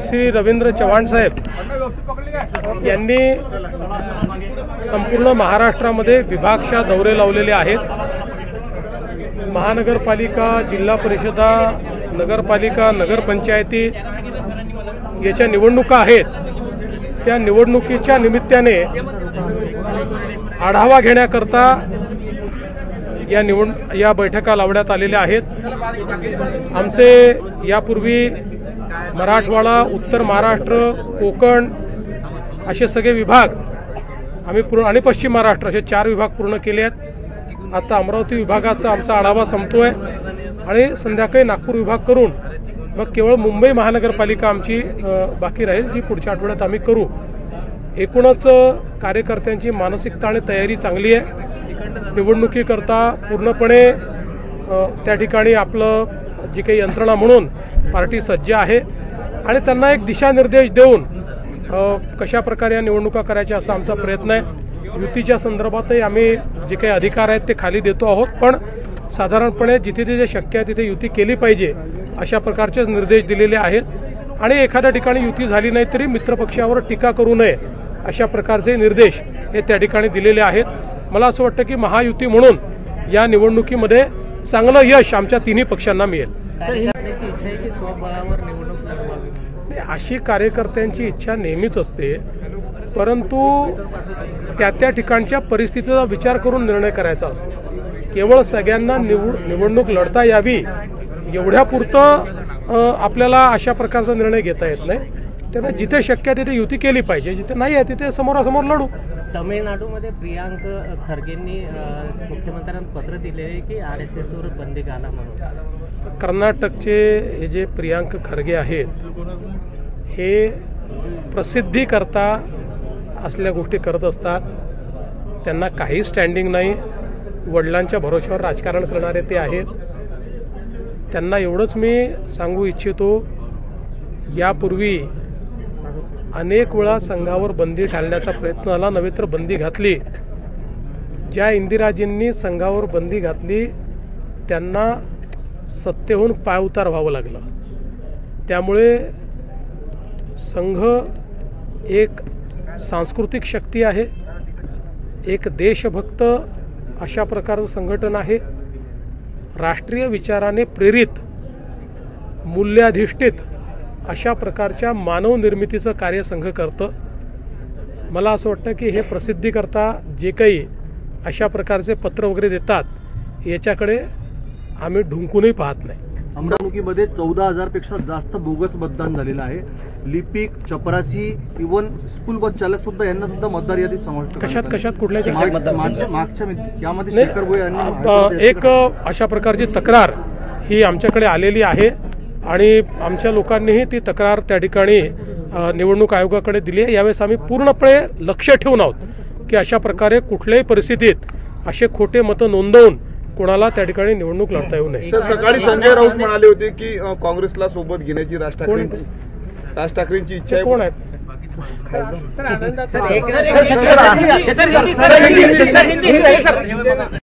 श्री रवींद्र चव्हाण साहेब यांनी संपूर्ण महाराष्ट्रामध्ये विभागशः दौरे लावलेले आहेत। महानगरपालिका, जिल्हा परिषदा, नगरपालिका, नगरपंचायती याच्या निवडणुका आहेत। त्या निवडणुकीच्या निमित्ताने आढावा घेण्याकरता या बैठका लावण्यात आलेल्या आहेत। आमचे यापूर्वी मराठवाडा, उत्तर महाराष्ट्र, कोकण असे सगळे विभाग आम्ही पूर्ण आणि पश्चिम महाराष्ट्र असे 4 विभाग पूर्ण केले आहेत। आता अमरावती विभागाचा आमचा आढावा संपतोय आणि संध्याकाळी नागपूर विभाग करून मग केवळ मुंबई महानगरपालिका आमची बाकी राहील, जी पुढच्या आठवड्यात आम्ही करू। एकूणच कार्यकर्त्यांची मानसिकता आणि तयारी चांगली आहे। निवडणुकीकरता पूर्णपणे त्या ठिकाणी आपलं जी काही यंत्रणा म्हणून पार्टी सज्ज आहे आणि त्यांना एक दिशानिर्देश देऊन कशा प्रकारे या निवडणुका करायच्या असा आमचा प्रयत्न आहे। युतीच्या संदर्भातही आम्ही जे काही अधिकार आहेत ते खाली देतो आहोत, पण साधारणपणे जिथे जिथे शक्य आहे तिथे युती केली पाहिजे अशा प्रकारचे निर्देश दिलेले आहेत। आणि एखाद्या ठिकाणी युती झाली नाही तरी मित्रपक्षावर टीका करू नये अशा प्रकारचे निर्देश हे त्या ठिकाणी दिलेले आहेत। मला असं वाटतं की महायुती म्हणून या निवडणुकीमध्ये चांगलं यश आमच्या तिन्ही पक्षांना मिळेल। अशी कार्यकर्त्यांची इच्छा नेहमीच असते, परंतु त्या ठिकाणच्या परिस्थितीचा विचार करून निर्णय करायचा असतो। केवळ सगळ्यांना निवडणूक लढता यावी एवढ्यापुरतं आपल्याला अशा प्रकारचा निर्णय घेता येत नाही। त्यामुळे जिथे शक्य आहे तिथे युती केली पाहिजे, जिथे नाही आहे तिथे समोरासमोर लढू। तमिळनाडूमध्ये प्रियांक खरगेंनी मुख्यमंत्र्यांना पत्र दिले की RSS वर बंदी घाला म्हणून। कर्नाटकचे हे जे प्रियांक खरगे आहेत हे प्रसिद्धी करता असल्या गोष्टी करत असतात। त्यांना काही स्टँडिंग नाही, वडिलांच्या भरोश्यावर राजकारण करणारे ते आहेत। त्यांना एवढंच मी सांगू इच्छितो, यापूर्वी अनेक वेळा संघावर बंदी घालण्याचा प्रयत्न झाला, नव्हे तर बंदी घातली। ज्या इंदिराजींनी संघावर बंदी घातली त्यांना सत्तेहून पायउतार व्हावं लागलं। त्यामुळे संघ एक सांस्कृतिक शक्ती आहे, एक देशभक्त अशा प्रकारचं संघटन आहे। राष्ट्रीय विचाराने प्रेरित, मूल्याधिष्ठित अशा प्रकारच्या मानव निर्मितीचं कार्य संघ करतं। मला असं वाटतं की हे प्रसिद्धीकरता जे काही अशा प्रकारचे पत्र वगैरे देतात याच्याकडे आम्ही ढुंकूनही पाहत नाही। निवडणुकीमध्ये 14,000 पेक्षा जास्त बोगस मतदान झालेलं आहे। लिपिक, चपरासी, इव्हन स्कूल बस चालक सुद्धा यांना सुद्धा मतदार यादीत समाविष्ट कशात कुठल्या मागच्या यामध्ये शेखर भोये यांनी एक अशा प्रकारची तक्रार ही आमच्याकडे आलेली आहे आणि आमच्या लोकांनीही ती तक्रार त्या ठिकाणी निवडणूक आयोगाकडे दिली आहे। यावेळेस आम्ही पूर्णपणे लक्ष ठेवून आहोत की अशा प्रकारे कुठल्याही परिस्थितीत असे खोटे मतं नोंदवून कोणाला त्या ठिकाणी निवडणूक लढता येऊ नये। सकाळी संजय राऊत म्हणाले होते की काँग्रेसला सोबत घेण्याची राज ठाकरेंची इच्छा आहे। कोण आहेत?